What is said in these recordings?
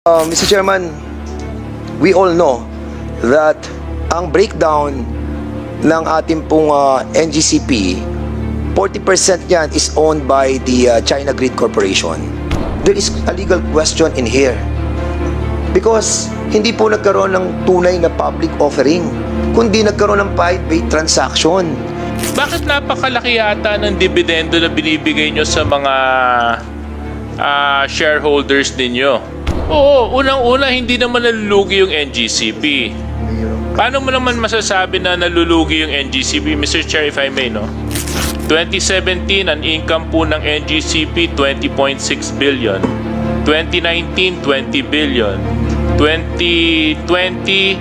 Mr. Chairman, we all know that ang breakdown ng ating pong NGCP, 40% yan is owned by the China Grid Corporation. There is a legal question in here because hindi po nagkaroon ng tunay na public offering, kundi nagkaroon ng private transaction. Bakit napakalaki yata ng dividendo na binibigay nyo sa mga shareholders ninyo? Oo, unang-una hindi naman nalulugi yung NGCP. Paano mo naman masasabi na nalulugi yung NGCP, Mr. Chair, if I may, no? 2017, ang income po ng NGCP, 20.6 billion. 2019, 20 billion. 2020,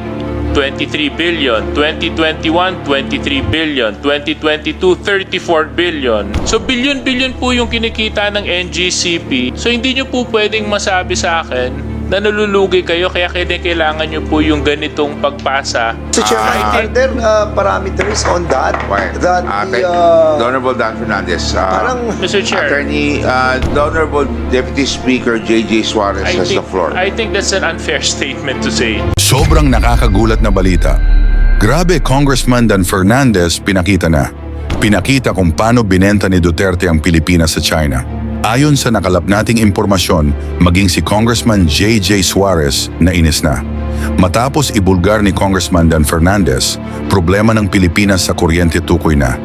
23 billion. 2021, 23 billion. 2022, 34 billion. So, billion-billion po yung kinikita ng NGCP. So, hindi nyo po pwedeng masabi sa akin na nalulugi kayo kaya kailangan nyo po yung ganitong pagpasa. Mr. Chairman, are there parameters on that? That the, The Honorable Dan Fernandez. Mr. Chair, Attorney, the Honorable Deputy Speaker J.J. Suarez has the floor. I think that's an unfair statement to say. Sobrang nakakagulat na balita. Grabe, Congressman Dan Fernandez pinakita na. Pinakita kung paano binenta ni Duterte ang Pilipinas sa China. Ayon sa nakalap nating impormasyon, maging si Congressman J.J. Suarez na inis na. Matapos ibulgar ni Congressman Dan Fernandez, problema ng Pilipinas sa kuryente tukoy na.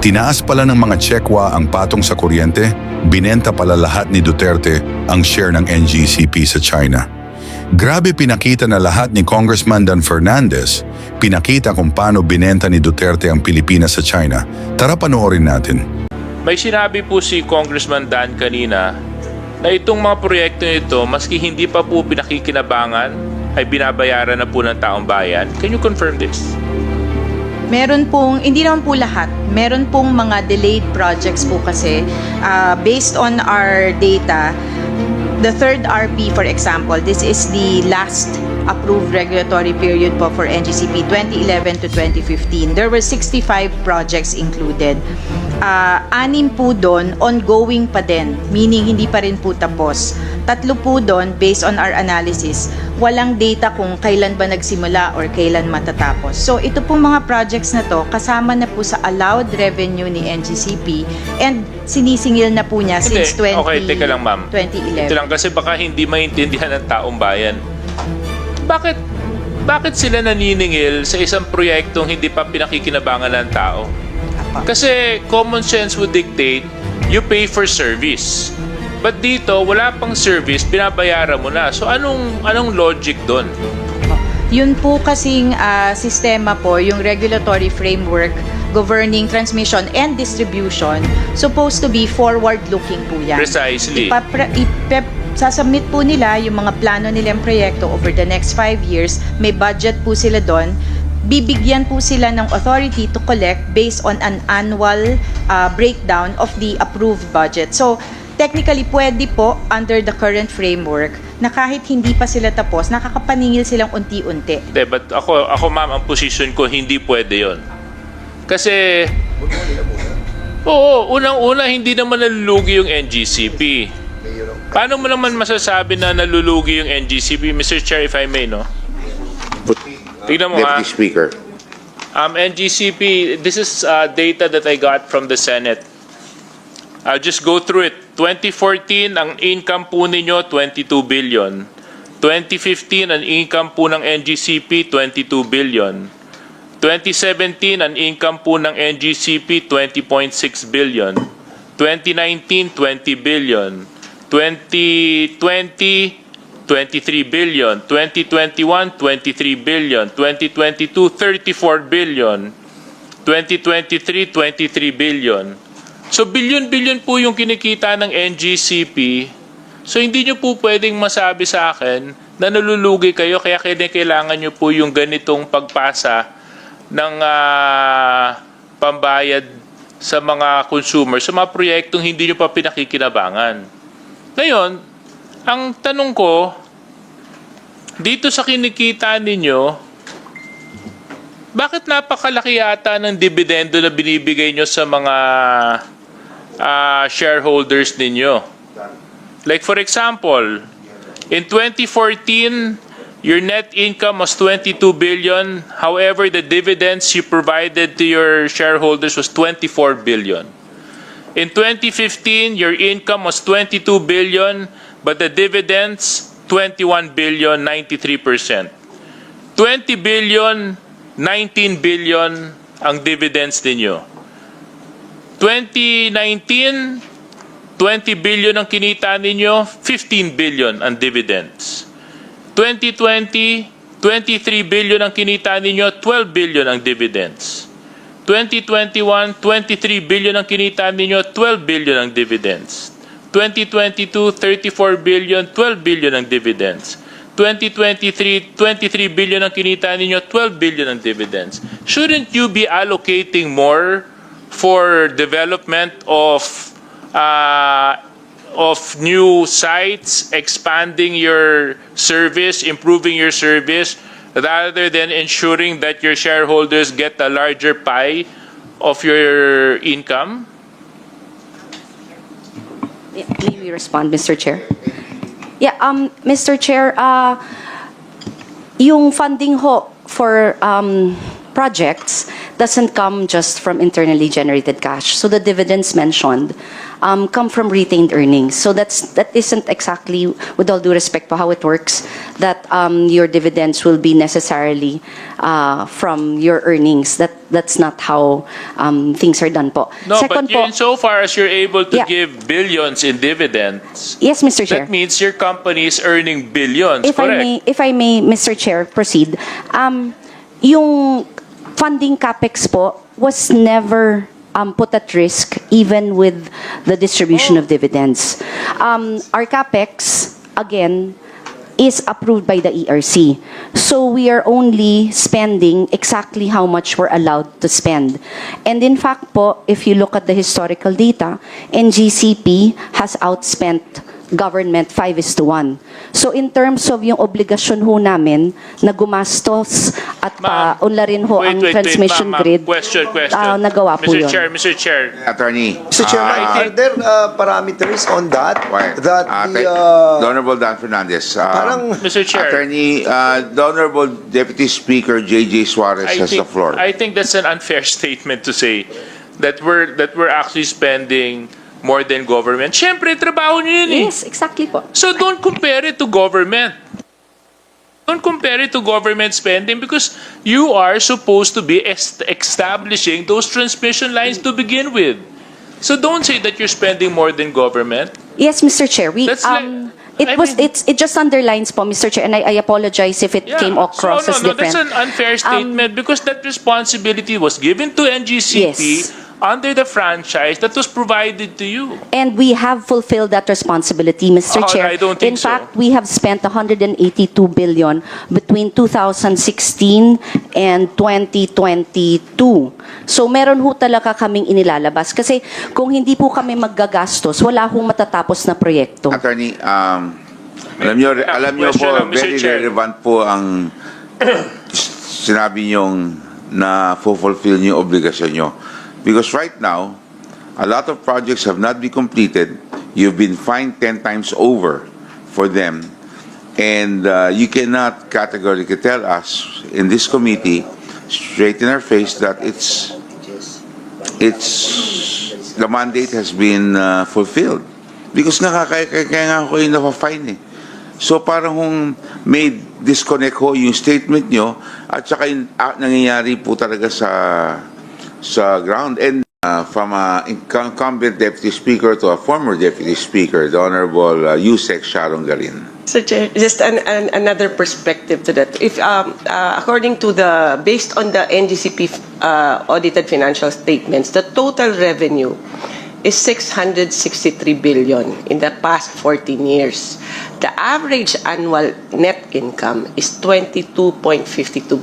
Tinaas pala ng mga tsekwa ang patong sa kuryente, binenta pala lahat ni Duterte ang share ng NGCP sa China. Grabe, pinakita na lahat ni Congressman Dan Fernandez, pinakita kung paano binenta ni Duterte ang Pilipinas sa China. Tara panoorin natin. May sinabi po si Congressman Dan kanina na itong mga proyekto nito, maski hindi pa po pinakikinabangan, ay binabayaran na po ng taong bayan. Can you confirm this? Meron pong, hindi naman po lahat, meron pong mga delayed projects po kasi based on our data, the third RP, for example, this is the last approved regulatory period po for NGCP 2011 to 2015. There were 65 projects included. Anim po doon, ongoing pa din, meaning hindi pa rin po tapos. 3 po doon, based on our analysis, walang data kung kailan ba nagsimula or kailan matatapos. So ito pong mga projects na to, kasama na po sa allowed revenue ni NGCP and sinisingil na po niya since Okay, teka lang, ma'am. 2011. Ito lang kasi baka hindi maintindihan ng taong bayan. Bakit sila naniningil sa isang proyektong hindi pa pinakikinabangan ng tao? Kasi common sense would dictate you pay for service. But dito, wala pang service, binabayaran mo na. So anong logic doon? Yun po kasing sistema po, yung regulatory framework governing transmission and distribution, supposed to be forward-looking po yan. Precisely. Sasubmit po nila yung mga plano nilang proyekto over the next 5 years. May budget po sila doon. Bibigyan po sila ng authority to collect based on an annual breakdown of the approved budget. So, technically, pwede po under the current framework na kahit hindi pa sila tapos, nakakapaningil silang unti-unti. But ako ma'am, ang position ko, hindi pwede yon. Kasi, unang-una, hindi naman nalulugi yung NGCP. Paano mo naman masasabi na nalulugi yung NGCP, Mr. Chair, if I may, no? Tignan mo Deputy Speaker. NGCP, this is data that I got from the Senate. I'll just go through it. 2014, ang income po ninyo, 22 billion. 2015, ang income po ng NGCP, 22 billion. 2017, ang income po ng NGCP, 20.6 billion. 2019, 20 billion. 2020, 23 billion, 2021, 23 billion, 2022, 34 billion, 2023, 23 billion. So billion-billion po yung kinikita ng NGCP. So hindi nyo po pwedeng masabi sa akin na nalulugi kayo kaya kailangan nyo po yung ganitong pagpasa ng pambayad sa mga consumers, sa mga proyektong hindi nyo pa pinakikinabangan. Ngayon, ang tanong ko, dito sa kinikita ninyo, bakit napakalaki yata ng dividendo na binibigay nyo sa mga shareholders ninyo? Like for example, In 2014, your net income was 22 billion. However, the dividends you provided to your shareholders was 24 billion. In 2015, your income was 22 billion, but the dividends, 21 billion, 93%. 20 billion, 19 billion ang dividends ninyo. 2019, 20 billion ang kinita ninyo, 15 billion ang dividends. 2020, 23 billion ang kinita ninyo, 12 billion ang dividends. 2021, 23 billion ang kinita ninyo, 12 billion ang dividends. 2022, 34 billion, 12 billion ang dividends. 2023, 23 billion ang kinita ninyo, 12 billion ang dividends. Shouldn't you be allocating more for development of new sites, expanding your service, improving your service, rather than ensuring that your shareholders get a larger pie of your income? Yeah, may we respond, Mr. Chair? Yeah, Mr. Chair, yung funding ho for projects doesn't come just from internally generated cash. So the dividends mentioned come from retained earnings. So that isn't exactly, with all due respect to how it works, that your dividends will be necessarily from your earnings. That's not how things are done po. No, Second but po, insofar as you're able to Yeah. give billions in dividends, yes, Mr. Chair. that means your company is earning billions, If I may, Mr. Chair, proceed. Yung funding capex po was never put at risk, even with the distribution of dividends. Our capex, again, is approved by the ERC. So we are only spending exactly how much we're allowed to spend. And in fact po, if you look at the historical data, NGCP has outspent government 5:1. So in terms of yung obligasyon ho namin na gumastos at Ma'am, paunlarin ho ang transmission ma'am, grid, Question. nagawa po yun. Mr. Chair. Attorney. Mr. Chairman, I are there parameters on that? Why? That The the Honorable Dan Fernandez. parang Mr. Chair. Attorney, the Honorable Deputy Speaker J.J. Suarez has the floor. I think that's an unfair statement to say that we're actually spending more than government. Siyempre, trabaho niyo yun eh. Yes, exactly po. So don't compare it to government. Don't compare it to government spending because you are supposed to be establishing those transmission lines to begin with. So don't say that you're spending more than government. Yes, Mr. Chair. That's It just underlines po, Mr. Chair, and I apologize if it came across as different. That's an unfair statement because that responsibility was given to NGCP Yes. under the franchise that was provided to you. And we have fulfilled that responsibility, Mr. Oh, Chair. I don't think In fact, we have spent 182 billion between 2016 and 2022. So meron ho talaga kaming inilalabas. Kasi kung hindi po kami maggagastos, wala hong matatapos na proyekto. Attorney, alam nyo po, Question, Mr. very Chair. relevant po ang sinabi nyong na fulfill nyo yung obligasyon nyo. Because right now, a lot of projects have not been completed. You've been fined 10 times over for them. And you cannot categorically tell us in this committee, straight in our face, that the mandate has been fulfilled. Because kaya nga ako yung napafine eh. So parang kung may disconnect ho yung statement nyo at saka yung nangyayari po talaga sa ground. And from an incumbent Deputy Speaker to a former Deputy Speaker, the Honorable Yusek Sharon Garin. Sir Chair, just another perspective to that. If according to based on the NGCP audited financial statements, the total revenue is 663 billion in the past 14 years. The average annual net income is 22.52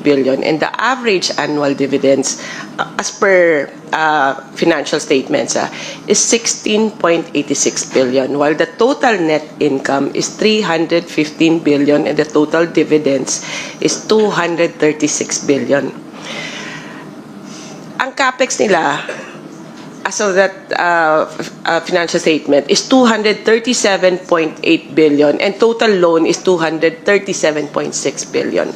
billion, and the average annual dividends, as per financial statements, is 16.86 billion, while the total net income is 315 billion, and the total dividends is 236 billion. Ang capex nila as of that financial statement is 237.8 billion and total loan is 237.6 billion.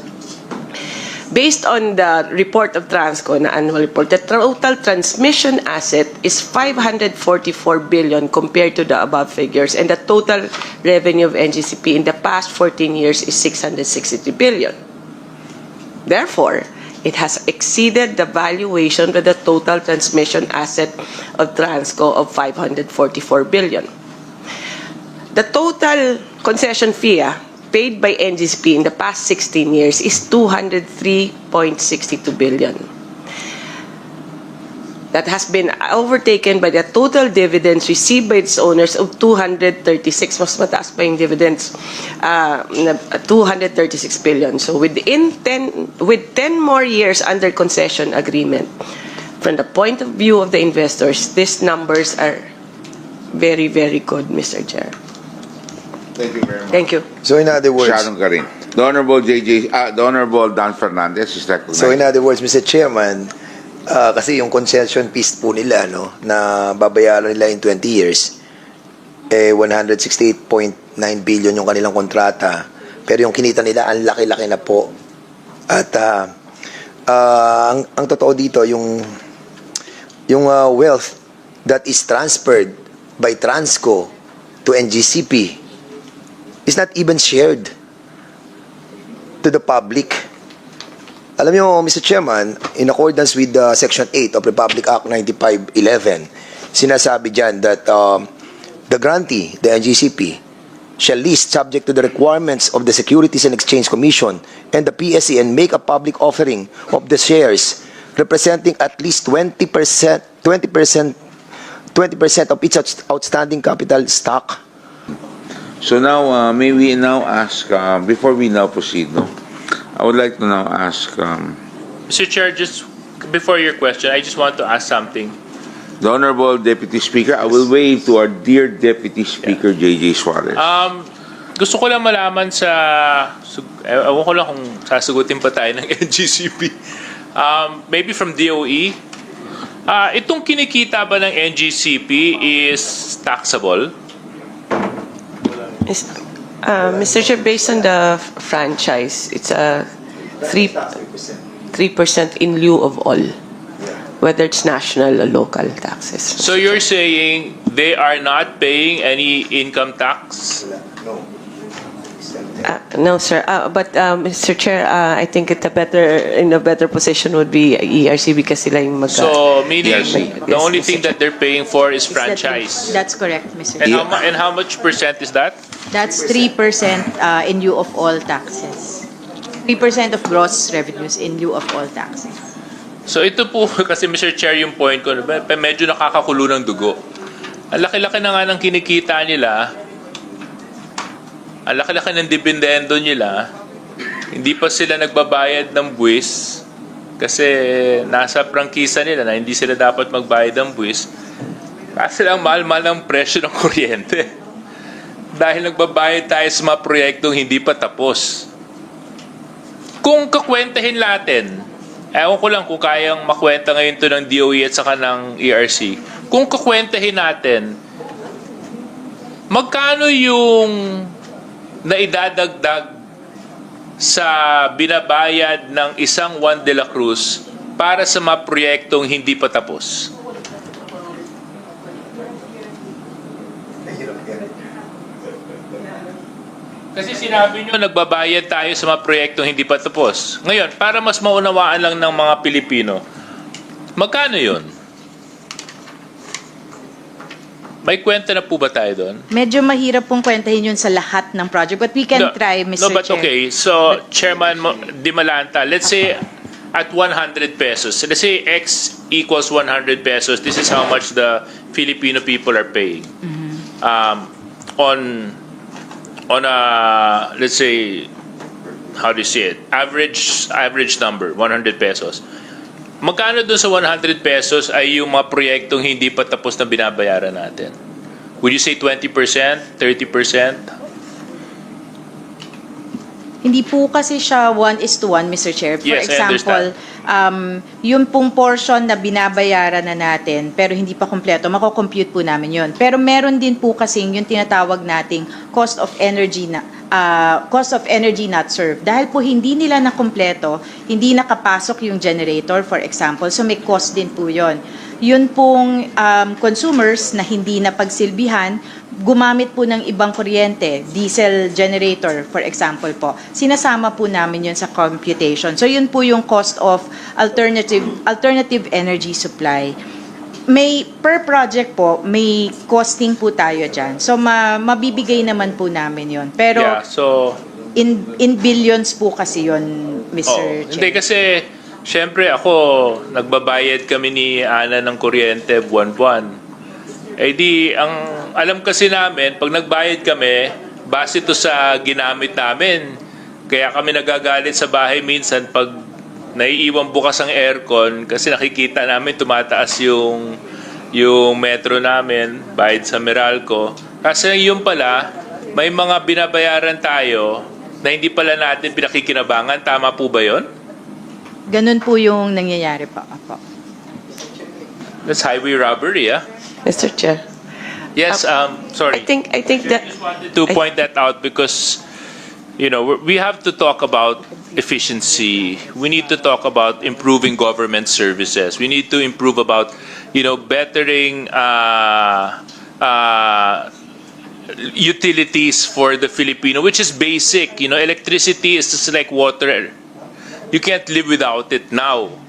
Based on the report of Transco na annual report, the total transmission asset is 544 billion compared to the above figures, and the total revenue of NGCP in the past 14 years is 663 billion. Therefore, it has exceeded the valuation of the total transmission asset of Transco of 544 billion. The total concession fee paid by NGCP in the past 16 years is 203.62 billion. That has been overtaken by the total dividends received by its owners of 236. Mas mataas pa yung dividends, 236 billion. So with 10 more years under concession agreement, from the point of view of the investors, these numbers are very, very good, Mr. Chair. Thank you very much. Thank you. So in other words, Sharon Karin. The Honorable Dan Fernandez is recognized. so in other words, Mr. Chairman, kasi yung concession fees po nila, no, na babayaran nila in 20 years, 168.9 billion yung kanilang kontrata. Pero yung kinita nila, ang laki-laki na po. At ang totoo dito, yung wealth that is transferred by Transco to NGCP is not even shared to the public. Alam niyo, Mr. Chairman, in accordance with Section 8 of Republic Act 9511, sinasabi dyan that the grantee, the NGCP, shall list subject to the requirements of the Securities and Exchange Commission and the PSE and make a public offering of the shares representing at least 20% of its outstanding capital stock. So now, may we now ask, before we now proceed, no, I would like to now ask Mr. Chair, just before your question, I just want to ask something. the Honorable Deputy Speaker. I will wave to our dear Deputy Speaker, J.J. Suarez. Gusto ko lang malaman ewan ko lang kung sasagutin pa tayo ng NGCP. Maybe from DOE. Itong kinikita ba ng NGCP is taxable? Mr. Chair, based on the franchise, it's a 3% in lieu of all, whether it's national or local taxes. So you're saying they are not paying any income tax? No, sir. But Mr. Chair, I think in a better position would be ERC because sila yung So meaning Yes, the only Mr. thing that they're paying for is franchise. That's correct, Mr. And Chair. and how much percent is that? That's 3% in lieu of all taxes. 3% of gross revenues in lieu of all taxes. So ito po kasi Mr. Chair yung point ko, medyo nakakakulo ng dugo. Ang laki-laki na nga ng kinikita nila, ang laki-laki ng dividendo nila, hindi pa sila nagbabayad ng buwis kasi nasa prangkisa nila na hindi sila dapat magbayad ng buwis kasi lang mahal-mahal ng presyo ng kuryente. Dahil nagbabayad tayo sa mga proyektong hindi pa tapos. Kung kakwentahin natin, ewan ko lang kung kayang makwenta ngayon to ng DOE at saka ng ERC. Kung kakwentahin natin, magkano yung naidadagdag sa binabayad ng isang Juan de la Cruz para sa mga proyektong hindi pa tapos? Kasi sinabi nyo, nagbabayad tayo sa mga proyektong hindi pa tapos. Ngayon, para mas maunawaan lang ng mga Pilipino, magkano yun? May kwenta na po ba tayo doon? Medyo mahirap pong kwentahin yun sa lahat ng project, but we can try, Mr. No, but Chair. okay. So, Chairman Di Malanta, let's say at 100 pesos. Let's say X equals 100 pesos. This is how much the Filipino people are paying. On a, let's say, how do you see it? Average number, 100 pesos. Magkano dun sa 100 pesos ay yung mga proyektong hindi pa tapos na binabayaran natin? Would you say 20%? 30%? Hindi po kasi siya 1:1, Mr. Chair. For Yes, I example, yung pong portion na binabayaran na natin pero hindi pa kompleto, mako-compute po namin yun. Pero meron din po kasing yung tinatawag nating cost of energy not served. Dahil po hindi nila nakompleto, hindi nakapasok yung generator, for example, so may cost din po yun. Yun pong consumers na hindi napagsilbihan, gumamit po ng ibang kuryente, diesel generator, for example po. Sinasama po namin yun sa computation. So yun po yung cost of alternative energy supply. May per project po, may costing po tayo dyan. So mabibigay naman po namin yun. Pero Yeah, so in billions po kasi yun, Mr. Chair. hindi kasi syempre ako nagbabayad kami ni Ana ng kuryente buwan-buwan. Eh di, ang alam kasi namin, pag nagbayad kami, base ito sa ginamit namin. Kaya kami nagagalit sa bahay minsan pag naiiwan bukas ang aircon kasi nakikita namin tumataas yung metro namin, bayad sa Meralco. Kasi yun pala, may mga binabayaran tayo na hindi pala natin pinakikinabangan. Tama po ba yun? Ganun po yung nangyayari pa. Apo. That's highway robbery, ah. Mr. Chair. Yes, sorry. I think that I just wanted to point that out because, you know, we have to talk about efficiency. We need to talk about improving government services. We need to improve about, you know, bettering utilities for the Filipino, which is basic. You know, electricity is just like water. You can't live without it now.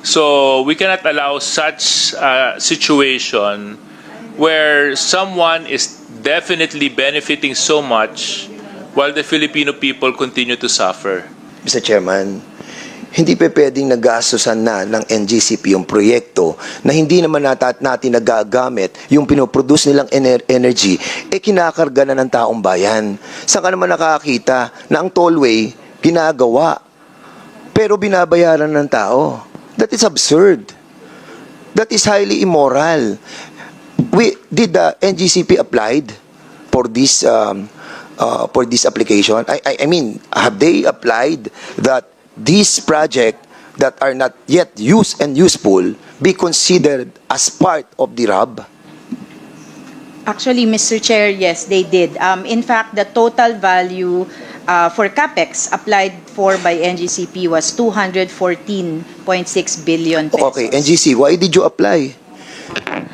So we cannot allow such a situation where someone is definitely benefiting so much while the Filipino people continue to suffer. Mr. Chairman, hindi pa pwedeng nagastusan na ng NGCP yung proyekto na hindi naman natin nagagamit yung pinoproduce nilang energy, kinakarga na ng taong bayan. Saan ka naman nakakita na ang tollway ginagawa pero binabayaran ng tao? That is absurd. That is highly immoral. Did the NGCP applied for this application? I mean, have they applied that this project that are not yet used and useful be considered as part of the RAB? Actually, Mr. Chair, yes, they did. In fact, the total value for CAPEX applied for by NGCP was 214.6 billion pesos. Okay, NGC, why did you apply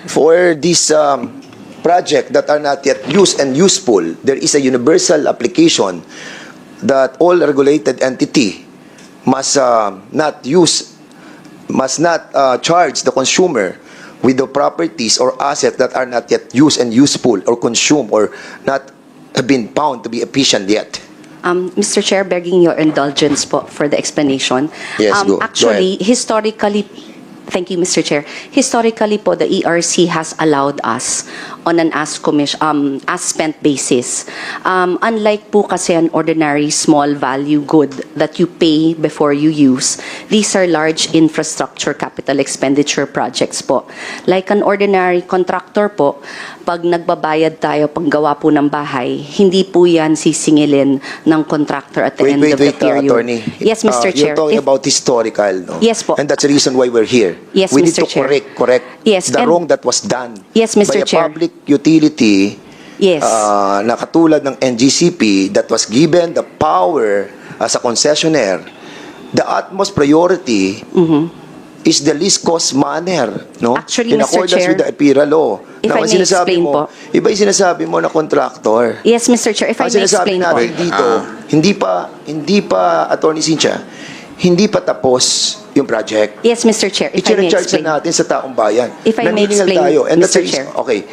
for this project that are not yet used and useful? There is a universal application that all regulated entity must not charge the consumer with the properties or assets that are not yet used and useful or consumed or not have been found to be efficient yet. Mr. Chair, begging your indulgence po for the explanation. Yes, go Actually, ahead. historically, thank you, Mr. Chair. Historically po, the ERC has allowed us on an as-spent basis. Unlike po kasi an ordinary small value good that you pay before you use, these are large infrastructure capital expenditure projects po. Like an ordinary contractor po, pag nagbabayad tayo panggawa po ng bahay, hindi po yan sisingilin ng contractor at the end of the period. Attorney. Yes, Mr. Chair. You're talking If- about historical, no? Yes po. And that's the reason why we're here. Yes, we need Mr. to Chair. correct Yes, the and- wrong that was done Yes, Mr. by a Chair. public utility Yes. na katulad ng NGCP that was given the power as a concessionaire. The utmost priority is the least cost manner, no? Actually, in Mr. accordance Chair, with the EPIRA law. if Now, I ang may sinasabi explain mo, po. iba yung sinasabi mo na contractor. Yes, Mr. Chair, if I Ang may sinasabi explain po. natin dito, hindi pa, Attorney Cynthia, hindi pa tapos yung project. Yes, Mr. Chair, if I may I-charge explain. na natin sa taong bayan. If I may Naniningil explain, tayo. And that's Mr. the reason, Chair. okay.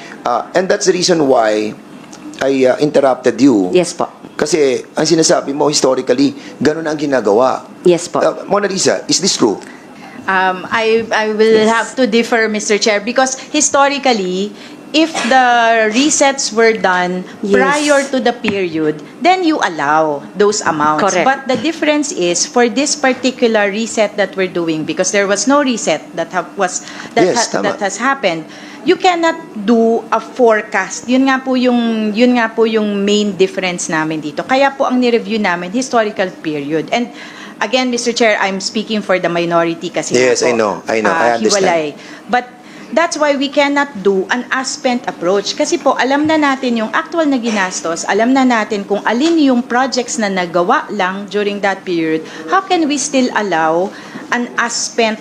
And that's the reason why I interrupted you. Yes po. Kasi ang sinasabi mo, historically, ganun ang ginagawa. Yes po. Mona Lisa, is this true? I will have to differ, Mr. Chair, because historically, if the resets were done Yes. prior to the period, then you allow those amounts. Correct. But the difference is for this particular reset that we're doing, because there was no reset that Yes, tama. has happened. you cannot do a forecast. Yun nga po yung main difference namin dito. Kaya po ang ni-review namin historical period. And again, Mr. Chair, I'm speaking for the minority kasi Yes, nga po, I know. I understand. hiwalay. But that's why we cannot do an as-spent approach. Kasi po, alam na natin yung actual na ginastos, alam na natin kung alin yung projects na nagawa lang during that period. How can we still allow an as-spent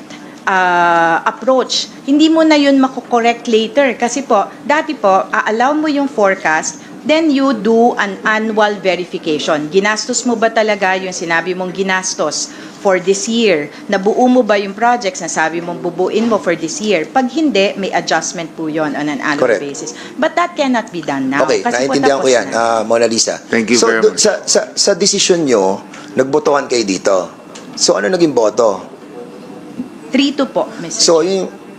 approach? Hindi mo na yun mako-correct later. Kasi po, dati po, allow mo yung forecast, then you do an annual verification. Ginastos mo ba talaga yung sinabi mong ginastos for this year? Nabuo mo ba yung projects na sabi mong bubuin mo for this year? Pag hindi, may adjustment po yon on an annual Correct. basis. But that cannot be done now. Okay, Kasi po naintindihan ko tapos yan, na. Mona Lisa. Thank you so, very much. Sa desisyon nyo, nagbotohan kayo dito. So, ano naging boto? 3-2 po, Mr. So,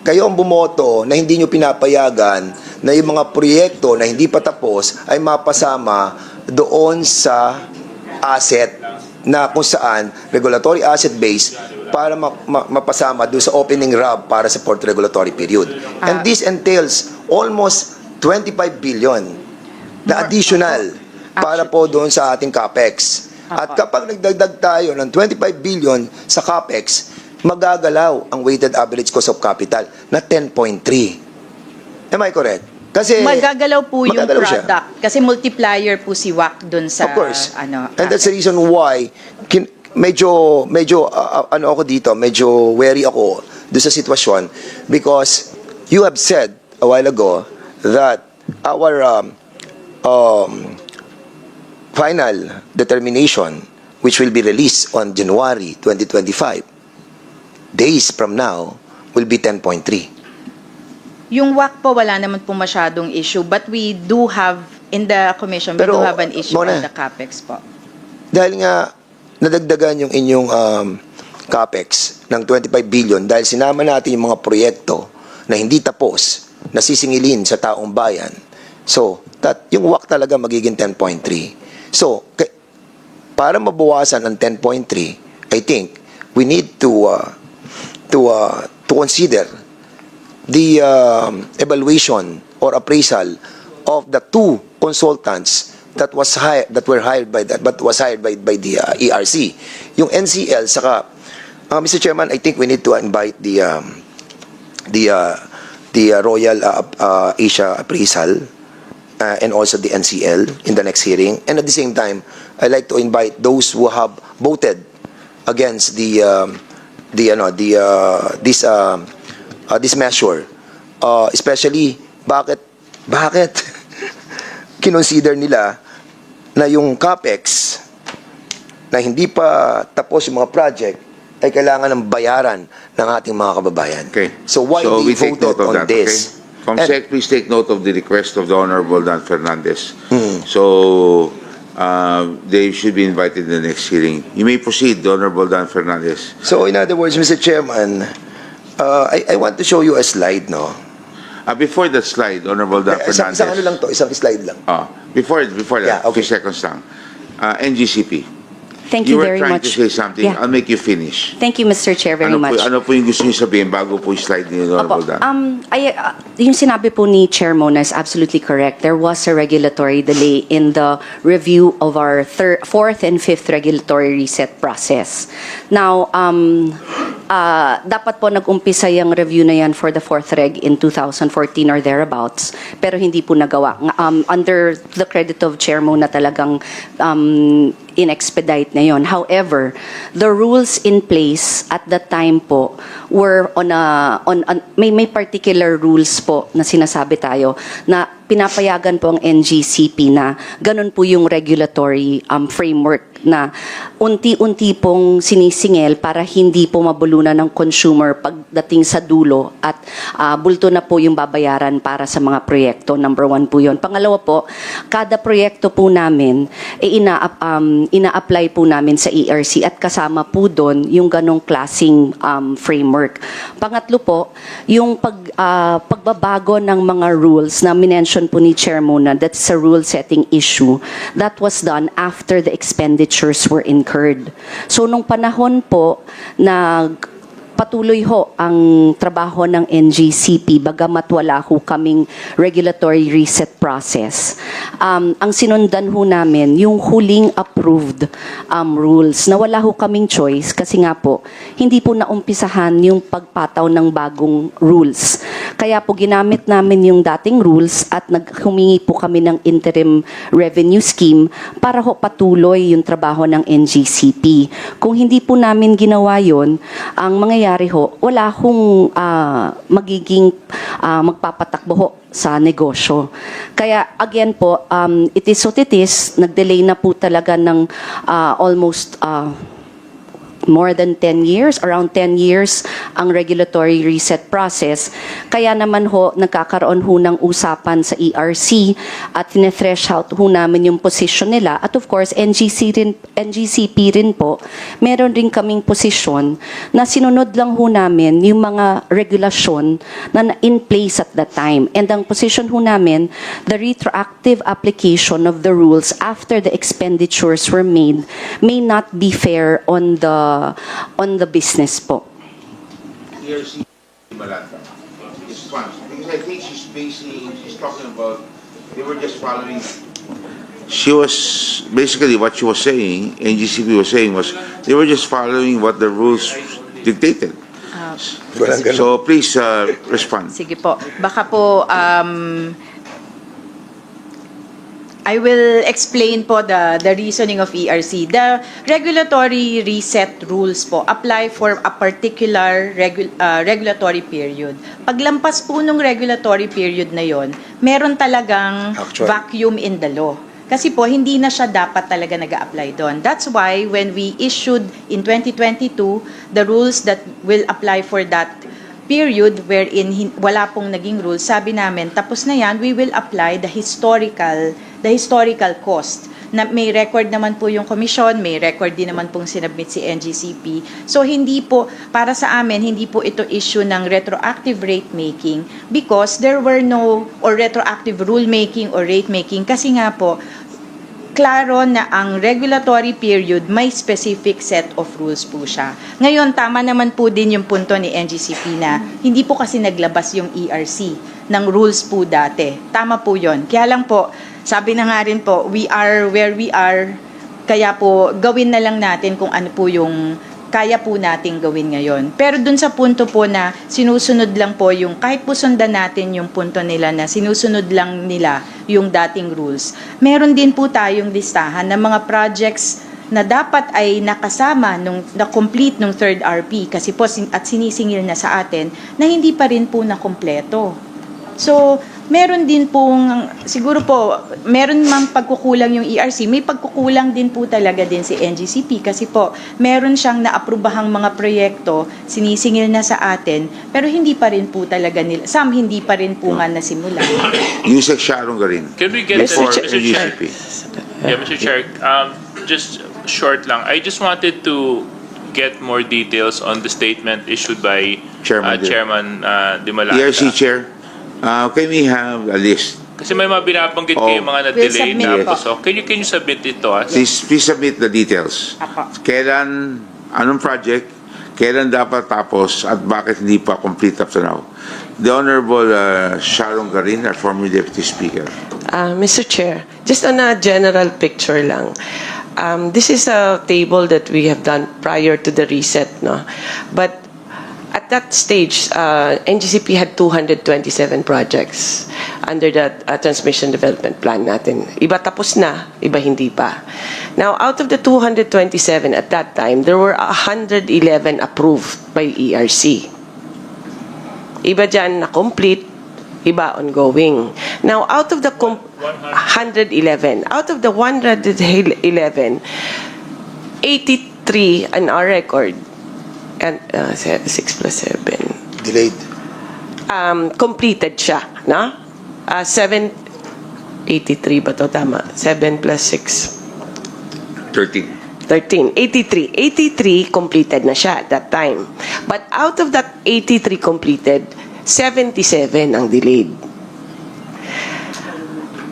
kayo ang bumoto na hindi nyo pinapayagan na yung mga proyekto na hindi pa tapos ay mapasama doon sa asset na kung saan regulatory asset base para mapasama doon sa opening RAB para sa fourth regulatory period. And this entails almost 25 billion na additional para po doon sa ating CAPEX. At kapag nagdagdag tayo ng 25 billion sa CAPEX, magagalaw ang weighted average cost of capital na 10.3. Am I correct? Kasi Magagalaw po yung magagalaw siya. product. Kasi multiplier po si WACC dun sa Of course. ano. And that's the reason why medyo ano ako dito, medyo wary ako doon sa sitwasyon because you have said a while ago that our final determination, which will be released on January 2025, days from now, will be 10.3. Yung WACC po, wala naman po masyadong issue. But we do have, in the commission, we Pero, do have an issue Mona, on the CAPEX po. Dahil nga nadagdagan yung inyong CAPEX ng 25 billion dahil sinama natin yung mga proyekto na hindi tapos, nasisingilin sa taong bayan. So, yung WACC talaga magiging 10.3. So, para mabawasan ang 10.3, I think we need to consider the evaluation or appraisal of the two consultants that were hired by the ERC. Yung NCL saka Mr. Chairman, I think we need to invite the Royal Asia Appraisal and also the NCL in the next hearing. And at the same time, I'd like to invite those who have voted against this measure, especially bakit kinonsider nila na yung CAPEX na hindi pa tapos yung mga project ay kailangan ng bayaran ng ating mga kababayan. Okay. So why we they take voted note of on that, this? okay? Comsec, please take note of the request of the Honorable Dan Fernandez. Hmm. So, they should be invited in the next hearing. You may proceed, Honorable Dan Fernandez. So in other words, Mr. Chairman, I want to show you a slide, no? Before that slide, Honorable Dan Fernandez. Isang ano lang to, isang slide lang. Before that, Yeah, okay. few seconds lang. NGCP. Thank You you were very trying much. to say something. Yeah. I'll make you finish. Thank you, Mr. Chair, very much. Ano po yung gusto niyo sabihin bago po yung slide ni Honorable Dan? Yung sinabi po ni Chair Mona is absolutely correct. There was a regulatory delay in the review of our fourth and fifth regulatory reset process. Now, dapat po nag-umpisa yung review na yan for the fourth reg in 2014 or thereabouts, pero hindi po nagawa. Under the credit of Chair Mona talagang in-expedite na yon. However, the rules in place at that time po were may particular rules po na sinasabi tayo na pinapayagan po ang NGCP na ganun po yung regulatory framework na unti-unti pong sinisingil para hindi po mabulunan ng consumer pagdating sa dulo at bulto na po yung babayaran para sa mga proyekto. Number one po yun. Pangalawa po, kada proyekto po namin, ina-apply po namin sa ERC at kasama po doon yung ganong klaseng framework. Pangatlo po, yung pagbabago ng mga rules na minention po ni Chair Mona, that's a rule setting issue, that was done after the expenditures were incurred. So nung panahon po na patuloy ho ang trabaho ng NGCP bagamat wala ho kaming regulatory reset process. Ang sinundan ho namin yung huling approved rules na wala ho kaming choice kasi nga po hindi po naumpisahan yung pagpataw ng bagong rules. Kaya po ginamit namin yung dating rules at humingi po kami ng interim revenue scheme para ho patuloy yung trabaho ng NGCP. Kung hindi po namin ginawa yon, ang mangyayari ho, wala hong magiging magpapatakbo ho sa negosyo. Kaya again po, it is what it is. Nag-delay na po talaga ng almost more than 10 years, around 10 years ang regulatory reset process. Kaya naman ho, nagkakaroon ho ng usapan sa ERC at tine-threshold ho namin yung position nila. At of course, NGCP rin po, meron rin kaming posisyon na sinunod lang ho namin yung mga regulasyon na in place at that time. And ang position ho namin, the retroactive application of the rules after the expenditures were made may not be fair on the business po. ERC Malata. Response. Because I think she's talking about, they were just following. She was, basically what she was saying, NGCP was saying was, they were just following what the rules dictated. Walang ganun. So please respond. Sige po. Baka po, I will explain po the reasoning of ERC. The regulatory reset rules po apply for a particular regulatory period. Paglampas po nung regulatory period na yon, meron talagang Actual. vacuum in the law. Kasi po, hindi na siya dapat talaga nag-a-apply doon. That's why when we issued in 2022 the rules that will apply for that period wherein wala pong naging rules, sabi namin, tapos na yan, we will apply the historical cost. Na may record naman po yung commission, may record din naman pong sinubmit si NGCP. So hindi po, para sa amin, hindi po ito issue ng retroactive rate making because there were no, or retroactive rule making or rate making kasi nga po, klaro na ang regulatory period may specific set of rules po siya. Ngayon, tama naman po din yung punto ni NGCP na hindi po kasi naglabas yung ERC ng rules po dati. Tama po yon. Kaya lang po, sabi na nga rin po, we are where we are, kaya po gawin na lang natin kung ano po yung kaya po nating gawin ngayon. Pero dun sa punto po na sinusunod lang po yung, kahit po sundan natin yung punto nila na sinusunod lang nila yung dating rules, meron din po tayong listahan ng mga projects na dapat ay nakasama na-complete nung third RP kasi po at sinisingil na sa atin na hindi pa rin po nakompleto. So, meron din pong, siguro po, meron mang pagkukulang yung ERC, may pagkukulang din po talaga din si NGCP kasi po, meron siyang naaprubahang mga proyekto, sinisingil na sa atin, pero hindi pa rin po talaga nila, hindi pa rin po nga nasimula. Yusek Sharon Garin. Can we get Before Mr. Chair? NGCP. Yeah, Mr. Chair, just short lang. I just wanted to get more details on the statement issued by Chairman De Malata. ERC Chair, can we have a list? Kasi may mga binabanggit Oh. kayo mga na-delay We'll submit na po. so can you submit ito? Please submit the details. Apo. Kailan, anong project, kailan dapat tapos, at bakit hindi pa complete up to now? The Honorable Sharon Garin, our former Deputy Speaker. Mr. Chair, just on a general picture lang. This is a table that we have done prior to the reset, no? But at that stage, NGCP had 227 projects under the transmission development plan natin. Iba tapos na, iba hindi pa. Now, out of the 227 at that time, there were 111 approved by ERC. Iba dyan na-complete, iba ongoing. Now, out of the 111, out of the 111, 83 on our record, and 6 plus 7, Delayed. completed siya, no? 783 ba to? Tama. 7 plus 6. 13. 83. 83 completed na siya at that time. But out of that 83 completed, 77 ang delayed.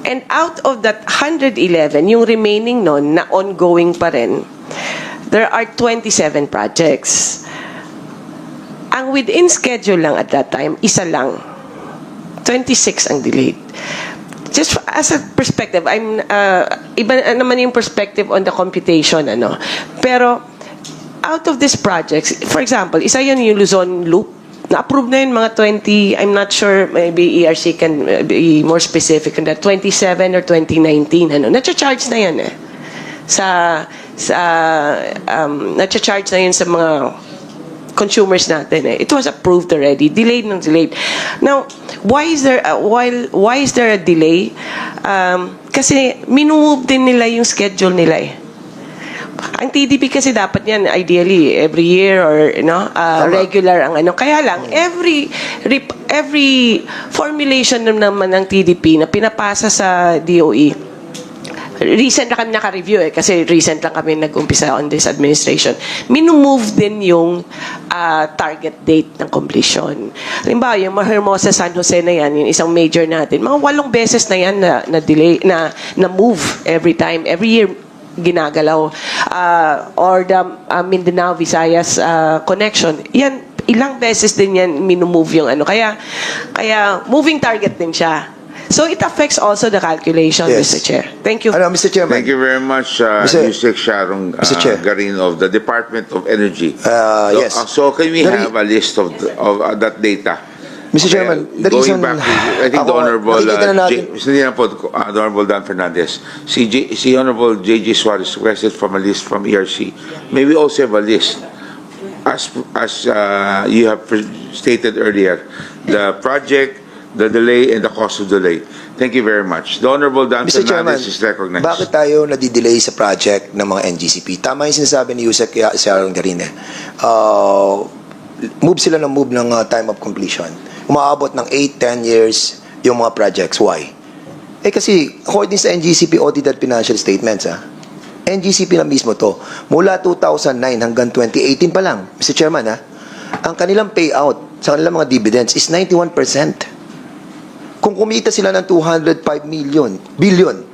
And out of that 111, yung remaining nun na ongoing pa rin, there are 27 projects. Ang within schedule lang at that time, isa lang. 26 ang delayed. Just as a perspective, iba naman yung perspective on the computation, ano. Pero, out of these projects, for example, isa yun yung Luzon Loop. Na-approve na yun mga 20, I'm not sure, maybe ERC can be more specific on that, 27 or 2019, ano. Nacha-charge na yan eh. Nacha-charge na yun sa mga consumers natin eh. It was approved already. Delayed ng delayed. Now, why is there a delay? Kasi minumove din nila yung schedule nila eh. Ang TDP kasi dapat yan ideally every year or regular ang ano. Kaya lang every formulation naman ng TDP na pinapasa sa DOE, recent na kami naka-review kasi recent lang kami nag-umpisa on this administration. Minumove din yung target date ng completion. Halimbawa, yung Hermosa San Jose na yan, yung isang major natin, mga 8 beses na yan na delay, na move every time. Every year, ginagalaw. Or the Mindanao Visayas connection. Yan, ilang beses din yan minumove yung ano. Kaya moving target din siya. So it affects also the calculation, Yes. Mr. Chair. Thank you. Mr. Chairman. Thank you very much, Mr. Yusek Sharon Mr. Chair. Garin of the Department of Energy. Yes. So can we Very- have a list of that data? Mr. Chairman, the Going reason... back to, I think the Honorable, nakikita na natin, the Honorable Dan Fernandez, si Honorable J.J. Suarez requested from a list from ERC. May we also have a list, as you have stated earlier, the project, the delay, and the cost of delay. Thank you very much. The Honorable Dan Mr. Chairman, Fernandez is recognized. bakit tayo nadidelay sa project ng mga NGCP? Tama yung sinasabi ni Yusek Sharon Garin eh. Move sila ng time of completion. Umaabot ng 8-10 years yung mga projects. Why? Kasi according sa NGCP audited financial statements, NGCP na mismo to, mula 2009 hanggang 2018 pa lang, Mr. Chairman, ang kanilang payout sa kanilang mga dividends is 91%. Kung kumita sila ng 205 billion, 205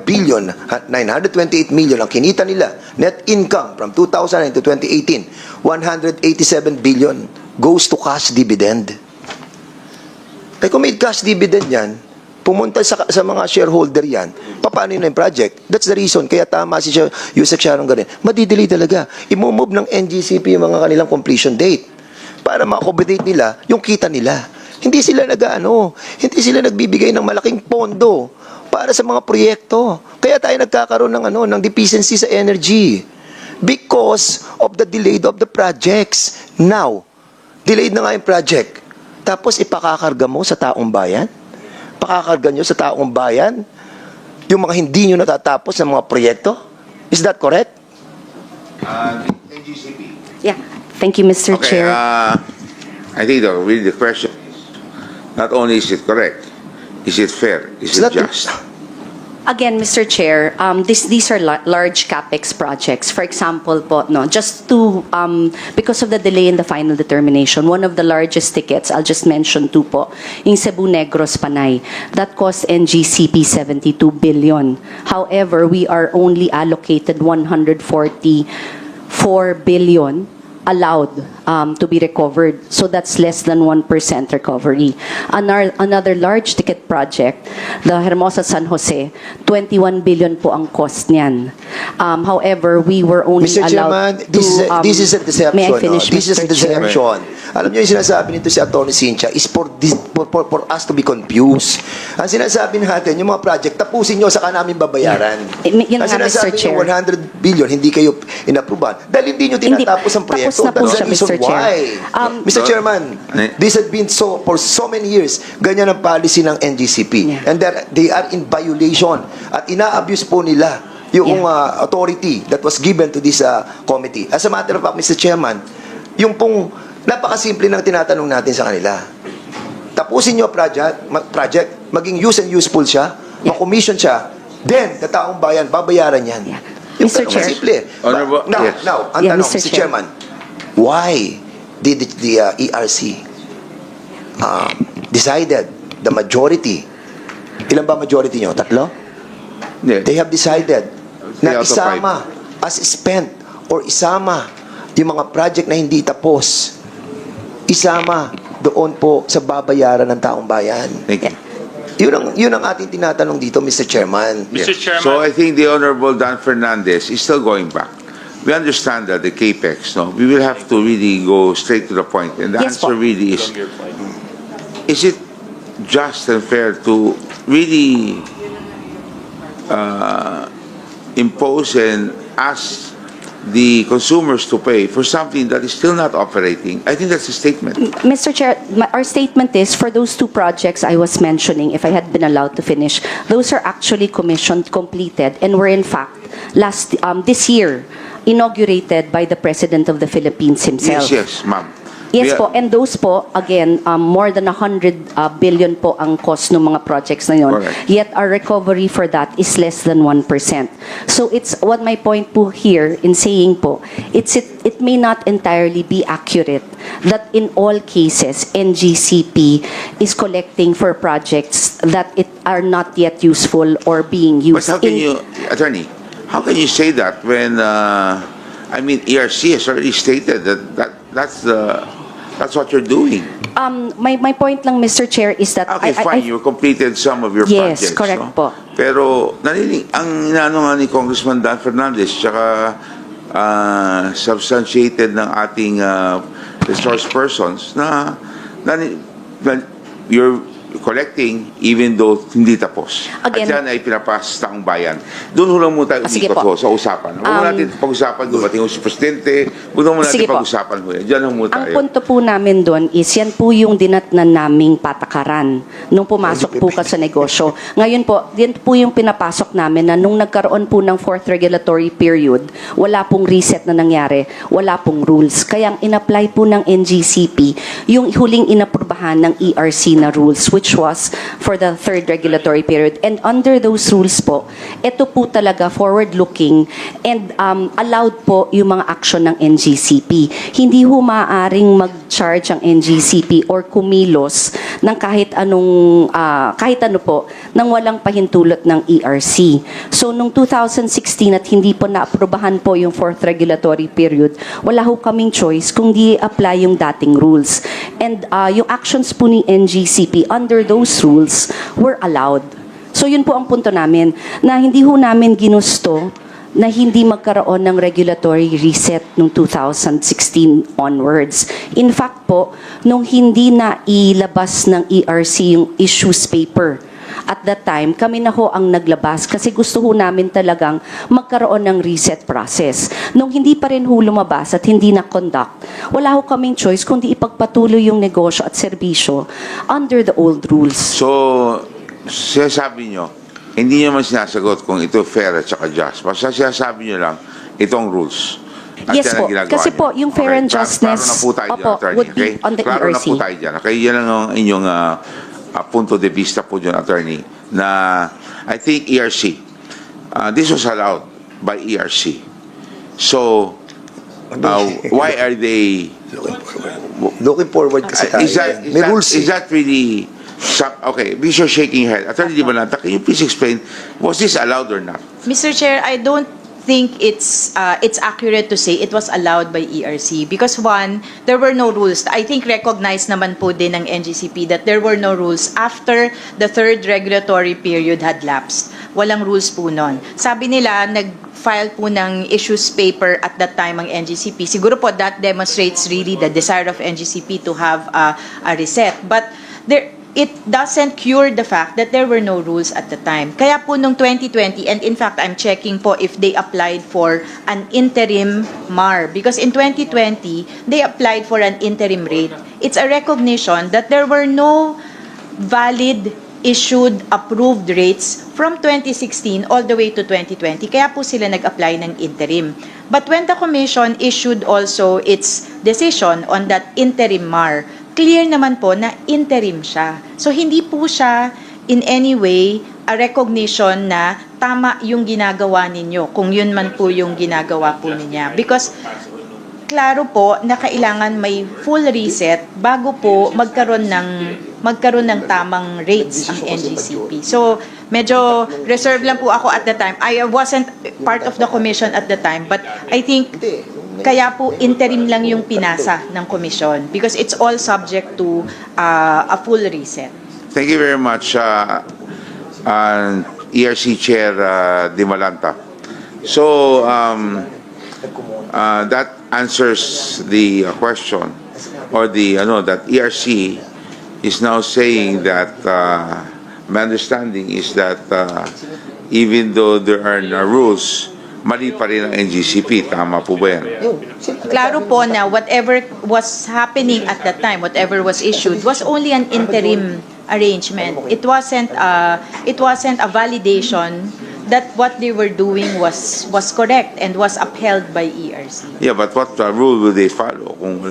billion, 928 million ang kinita nila, net income from 2009 to 2018, 187 billion goes to cash dividend. Kung may cash dividend yan, pumunta sa mga shareholder yan, paano yun yung project? That's the reason. Kaya tama si Yusek Sharon Garin. Madidelay talaga. I-move ng NGCP yung mga kanilang completion date para ma-accommodate nila yung kita nila. Hindi sila hindi sila nagbibigay ng malaking pondo para sa mga proyekto. Kaya tayo nagkakaroon ng deficiency sa energy because of the delay of the projects. Now, delayed na nga yung project. Tapos ipakakarga mo sa taong bayan? Pakakarga nyo sa taong bayan yung mga hindi nyo natatapos ng mga proyekto? Is that correct? NGCP. Yeah. Thank you, Mr. Okay, Chair. I think the question is, not only is it correct, is it fair? Is it just? Again, Mr. Chair, these are large capex projects. For example, just to because of the delay in the final determination, one of the largest tickets, I'll just mention two po, in Cebu Negros Panay, that cost NGCP 72 billion. However, we are only allocated 144 billion allowed to be recovered. So that's less than 1% recovery. Another large ticket project, the Hermosa San Jose, 21 billion po ang cost niyan. However, we were only Mr. allowed Chairman, this is a deception. May I finish, This is a Mr. Chair? deception. Alam niyo yung sinasabi nito si Atty. Cynthia is for us to be confused. Ang sinasabi natin, yung mga project, tapusin nyo, saka namin babayaran. Yun Ang nga, Mr. sinasabi Chair. nyo, 100 billion, hindi kayo inapruban. Dahil hindi nyo tinatapos ang proyekto. Tapos na po That's siya, the reason Mr. Chair. why. Mr. So- Chairman, this has been for so many years. Ganyan ang policy ng NGCP. Yeah. And they are in violation. At ina-abuse po nila yung authority that was given to this committee. As a matter of fact, Mr. Chairman, yung pong napakasimple ng tinatanong natin sa kanila. Tapusin nyo project, maging use and useful siya, ma-commission siya, then, sa taong bayan, babayaran yan. Yeah. Yung Mr. tanong Chair. simple. Honorable- yes. Now, ang Yeah, tanong, Mr. Mr. Chair. Chairman, why did the ERC decided, the majority, ilan ba majority nyo? 3? Yeah. They have decided Three na out of isama as spent or isama yung mga project na hindi tapos isama doon po sa babayaran ng taong bayan. Thank you. Yun ang ating tinatanong dito, Mr. Chairman. Mr. Yes. Chairman. So I think the Honorable Dan Fernandez is still going back. We understand that the CAPEX, no, we will have to really go straight to the point. And the Yes, answer po. really is it just and fair to really impose and ask the consumers to pay for something that is still not operating? I think that's a statement. Mr. Chair, our statement is for those two projects I was mentioning, if I had been allowed to finish, those are actually commissioned, completed, and were in fact this year inaugurated by the President of the Philippines himself. Yes, ma'am. Yes We po, are- and those po, again, more than 100 billion po ang cost ng mga projects na yun. Correct. Yet our recovery for that is less than 1%. So it's what my point po here in saying po, it may not entirely be accurate that in all cases NGCP is collecting for projects that are not yet useful or being But used. how can you, Attorney, how can you say that when, I mean, ERC has already stated that's what you're doing. My point lang, Mr. Chair, is that Okay, fine, you completed some of your Yes, projects. correct no? po. Pero, ang inaano nga ni Congressman Dan Fernandez, tsaka substantiated ng ating resource persons na you're collecting even though hindi tapos. Again- At yan ay pinapas taong bayan. Doon ho lang muna tayo Sige umikot po. ho sa usapan. Huwag mo natin pag-usapan, dumating ho si Presidente, huwag mo natin Sige po. pag-usapan ho yan. Diyan ho muna Ang tayo. punto po namin doon is yan po yung dinatnan naming patakaran nung pumasok po ka sa negosyo. Ngayon po, yan po yung pinapasok namin na nung nagkaroon po ng fourth regulatory period, wala pong reset na nangyari, wala pong rules. Kaya ang in-apply po ng NGCP, yung huling inaprubahan ng ERC na rules, which was for the third regulatory period. And under those rules po, ito po talaga forward-looking and allowed po yung mga action ng NGCP. Hindi ho maaaring mag-charge ang NGCP or kumilos ng kahit ano po, nang walang pahintulot ng ERC. So, nung 2016 at hindi po naaprubahan po yung fourth regulatory period, wala ho kaming choice kung di apply yung dating rules. And yung actions po ni NGCP under those rules were allowed. So, yun po ang punto namin, na hindi ho namin ginusto na hindi magkaroon ng regulatory reset noong 2016 onwards. In fact po, nung hindi na ilabas ng ERC yung issues paper, at that time, kami na ho ang naglabas kasi gusto ho namin talagang magkaroon ng reset process. Nung hindi pa rin ho lumabas at hindi na-conduct, wala ho kaming choice kundi ipagpatuloy yung negosyo at serbisyo under the old rules. So, sinasabi nyo, hindi nyo man sinasagot kung ito fair at saka just. Basta sinasabi nyo lang, itong rules. At Yes yan ang po. ginagawa Kasi nyo. po, yung fair and justness, Klaro na po tayo dyan, opo, attorney. would be Okay? on the Klaro na ERC. po tayo dyan. Okay, yan ang inyong punto de vista po dyan, attorney, na I think ERC, this was allowed by ERC. So, why are they... Looking forward kasi tayo. May rules. Is that really... Okay, because you're shaking your head. Attorney Di Balanta, can you please explain, was this allowed or not? Mr. Chair, I don't think it's accurate to say it was allowed by ERC because one, there were no rules. I think recognized naman po din ng NGCP that there were no rules after the third regulatory period had lapsed. Walang rules po nun. Sabi nila, nag-file po ng issues paper at that time ang NGCP. Siguro po that demonstrates really the desire of NGCP to have a reset. But it doesn't cure the fact that there were no rules at the time. Kaya po nung 2020, and in fact, I'm checking po if they applied for an interim MAR. Because in 2020, they applied for an interim rate. It's a recognition that there were no valid issued approved rates from 2016 all the way to 2020. Kaya po sila nag-apply ng interim. But when the Commission issued also its decision on that interim MAR, clear naman po na interim siya. So, hindi po siya in any way a recognition na tama yung ginagawa ninyo, kung yun man po yung ginagawa po niya. Because, klaro po na kailangan may full reset bago po magkaroon ng tamang rates ang NGCP. So, medyo reserve lang po ako at the time. I wasn't part of the commission at the time, but I think Kaya po interim lang yung pinasa ng komisyon because it's all subject to a full reset. Thank you very much, ERC Chair De Malanta. So, that answers the question, or that ERC is now saying that my understanding is that even though there are no rules, mali pa rin ang NGCP. Tama po ba yan? Klaro po na whatever was happening at that time, whatever was issued, was only an interim arrangement. It wasn't a validation that what they were doing was correct and was upheld by ERC. Yeah, but what rule will they follow kung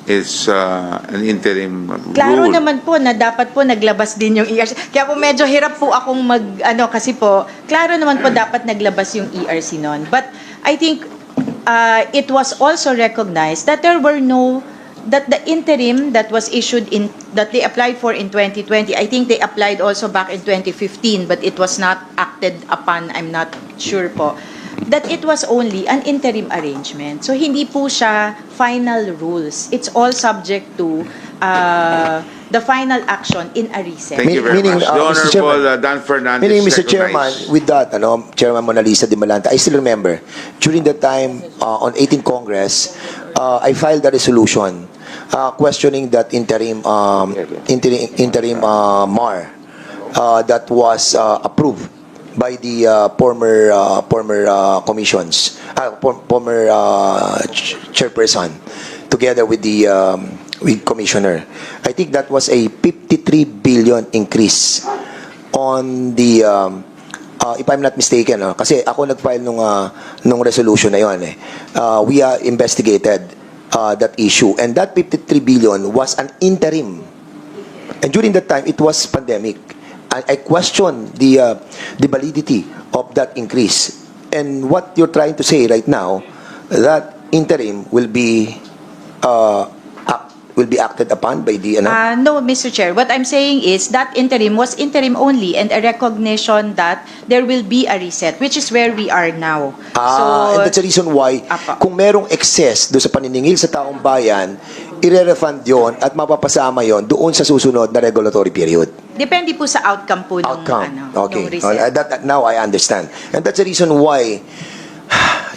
it's an interim Klaro rule? naman po na dapat po naglabas din yung ERC. Kaya po medyo hirap po akong kasi po, klaro naman po dapat naglabas yung ERC noon. But I think it was also recognized that that the interim that was issued that they applied for in 2020, I think they applied also back in 2015, but it was not acted upon, I'm not sure po, that it was only an interim arrangement. So hindi po siya final rules. It's all subject to the final action in a reset. Thank you very Meaning, much. The Mr. Chairman, Honorable Dan Fernandez. Meaning, Mr. Chairman, recognized. with that, Chairman Mona Lisa De Malanta, I still remember, during the time on 18th Congress, I filed a resolution questioning that interim MAR that was approved by the former commissions, former chairperson, together with the with commissioner. I think that was a 53 billion increase on the if I'm not mistaken, kasi ako nag-file nung resolution na yon we investigated that issue, and that 53 billion was an interim, and during that time it was pandemic. I question the validity of that increase, and what you're trying to say right now, that interim will be acted upon by the No, Mr. Chair. What I'm saying is that interim was interim only and a recognition that there will be a reset, which is where we are now. and that's the reason why Apa. kung merong excess do sa paniningil sa taong bayan, ire-refund yon at mapapasama yon doon sa susunod na regulatory period. Depende po sa outcome po ng Okay. nung reset. Now I understand. And that's the reason why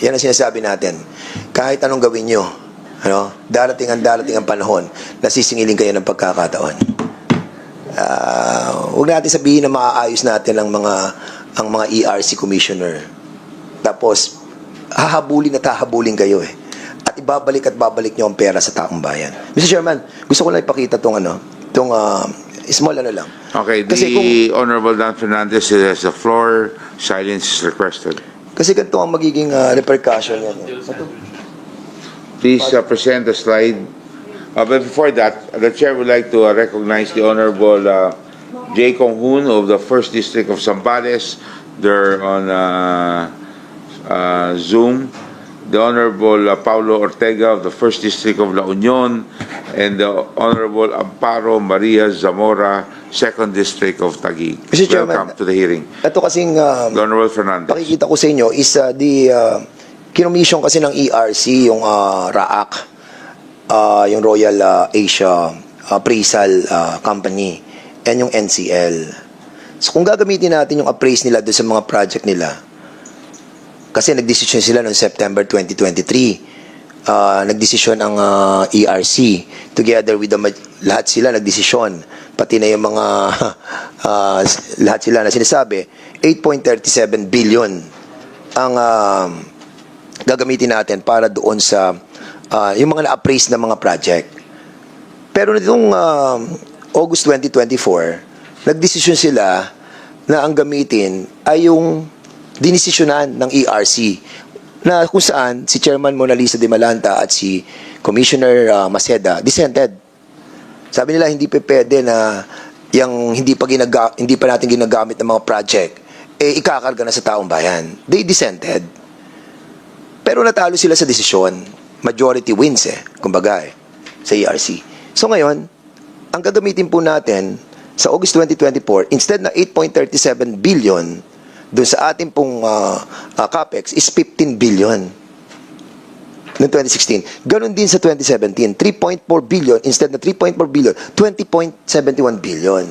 yan ang sinasabi natin. Kahit anong gawin nyo, darating ang panahon na sisingilin kayo ng pagkakataon. Huwag natin sabihin na maaayos natin ang mga ERC commissioner. Tapos hahabulin kayo at ibabalik nyo ang pera sa taong bayan. Mr. Chairman, gusto ko lang ipakita tong small lang. Okay, Kasi the Honorable Dan Fernandez has the floor. Silence is requested. Kasi ganito ang magiging repercussion yan. Please present the slide. But before that, the Chair would like to recognize the Honorable J. Kong Hoon of the 1st District of Zambales. They're on Zoom. The Honorable Paulo Ortega of the 1st District of La Union, and the Honorable Amparo Maria Zamora, 2nd District of Taguig. Mr. Chairman, welcome to the hearing. Ito kasing The Honorable Fernandez. pakikita ko sa inyo is kinomission kasi ng ERC yung RAAC, yung Royal Asia Appraisal Company, and yung NCL. So kung gagamitin natin yung appraise nila doon sa mga project nila, kasi nagdesisyon sila noong September 2023, nagdesisyon ang ERC together with lahat sila nagdesisyon, pati na yung mga lahat sila na sinasabi 8.37 billion ang gagamitin natin para doon sa yung mga na-appraise na mga project. Pero nitong August 2024, nagdesisyon sila na ang gamitin ay yung dinisisyonan ng ERC, na kung saan si Chairman Mona Lisa De Malanta at si Commissioner Maceda dissented. Sabi nila hindi pa pwede na yung hindi pa natin ginagamit ng mga project ikakarga na sa taong bayan. They dissented. Pero natalo sila sa desisyon. Majority wins kumbaga sa ERC. So ngayon, ang gagamitin po natin sa August 2024, instead na 8.37 billion doon sa ating pong CAPEX is 15 billion. noong 2016. Ganon din sa 2017. 3.4 billion instead na 3.4 billion, 20.71 billion.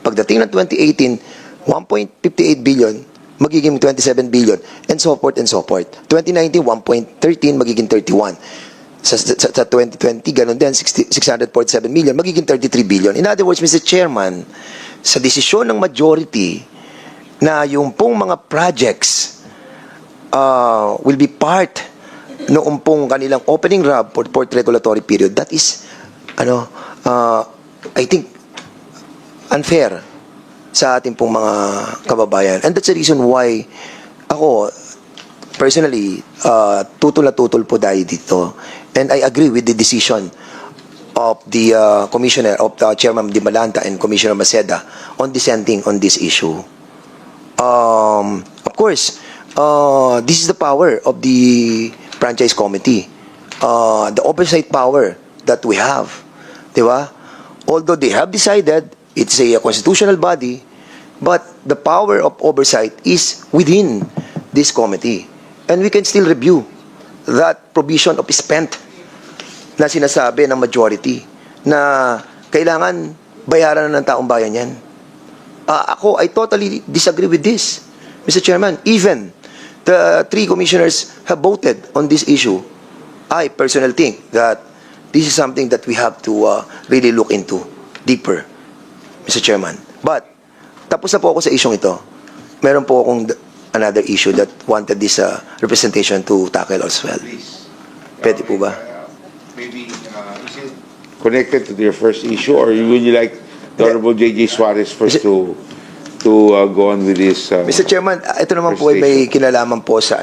Pagdating ng 2018, 1.58 billion, magiging 27 billion, and so forth and so forth. 2019, 1.13, magiging 31. Sa 2020, ganon din, 647 million, magiging 33 billion. In other words, Mr. Chairman, sa desisyon ng majority na yung pong mga projects will be part noong pong kanilang opening RAB for port regulatory period, that is, I think, unfair sa ating pong mga kababayan. And that's the reason why ako, personally, tutol na tutol po dahil dito. And I agree with the decision of the Commissioner, of the Chairman Di Malanta and Commissioner Maceda on dissenting on this issue. Of course, this is the power of the franchise committee. The oversight power that we have. Diba? Although they have decided, it's a constitutional body, but the power of oversight is within this committee. And we can still review that provision of spent na sinasabi ng majority na kailangan bayaran na ng taong bayan yan. Ako, I totally disagree with this, Mr. Chairman. Even the 3 commissioners have voted on this issue. I personally think that this is something that we have to really look into deeper, Mr. Chairman. But, tapos na po ako sa isyong ito. Meron po akong another issue that wanted this representation to tackle as well. Pwede po ba? Maybe, is it connected to your first issue, or would you like the Honorable J.J. Suarez first to go on with this? Mr. Chairman, ito naman po ay may kinalaman po sa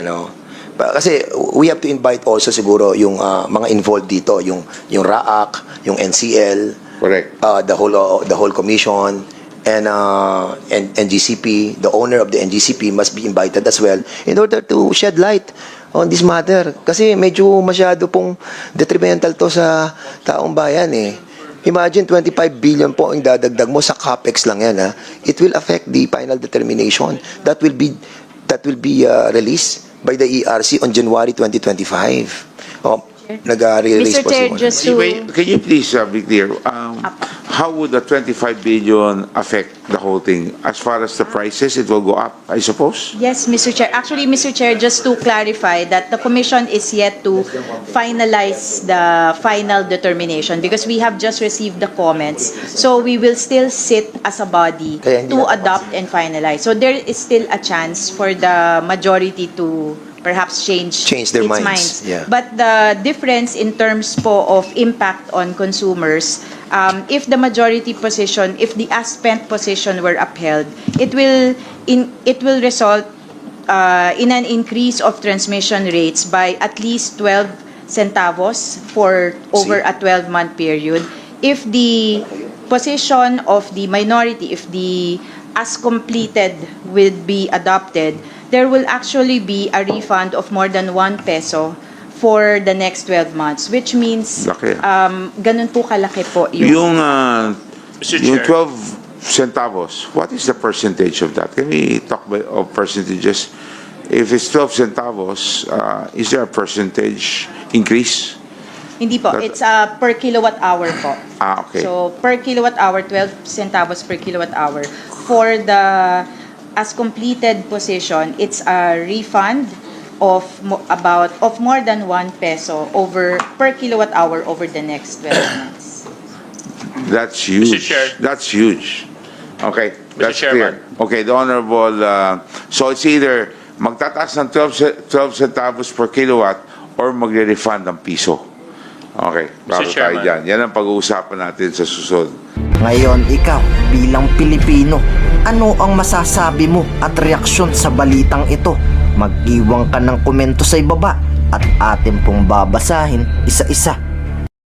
kasi we have to invite also siguro yung mga involved dito, yung RAAC, yung NCL, Correct. the whole commission, and NGCP, the owner of the NGCP must be invited as well in order to shed light on this matter. Kasi medyo masyado pong detrimental to sa taong bayan eh. Imagine 25 billion po ang dadagdag mo sa CAPEX lang yan ha. It will affect the final determination that will be released by the ERC on January 2025. Nag-release Mr. po Chair, si just to... Can you please be clear? How would the 25 billion affect the whole thing? As far as the prices, it will go up, I suppose? Yes, Mr. Chair. Actually, Mr. Chair, just to clarify that the Commission is yet to finalize the final determination because we have just received the comments. So we will still sit as a body to adopt and finalize. So there is still a chance for the majority to perhaps change their its minds. Yeah. But the difference in terms po of impact on consumers, if the majority position, if the as spent position were upheld, it will result in an increase of transmission rates by at least 12 centavos for over a 12-month period. If the position of the minority, if the as completed will be adopted, there will actually be a refund of more than 1 peso for the next 12 months, which means Laki. ganun po kalaki po yung... Mr. Yung Chair. 12 centavos, what is the percentage of that? Can we talk of percentages? If it's 12 centavos, is there a percentage increase? Hindi po, it's per kilowatt hour po. Okay. So per kilowatt hour, 12 centavos per kilowatt hour. For the as completed position, it's a refund of more than 1 peso per kilowatt hour over the next 12 months. That's huge. Mr. Chair. That's huge. Okay, that's Chairman. clear. Okay, the Honorable, so it's either magtataas ng 12 centavos per kilowatt or magre-refund ng piso. Okay, bago tayo Chairman. dyan. Yan ang pag-uusapan natin sa susunod. Ngayon, ikaw bilang Pilipino, ano ang masasabi mo at reaksyon sa balitang ito? Mag-iwan ka ng komento sa ibaba at atin pong babasahin isa-isa.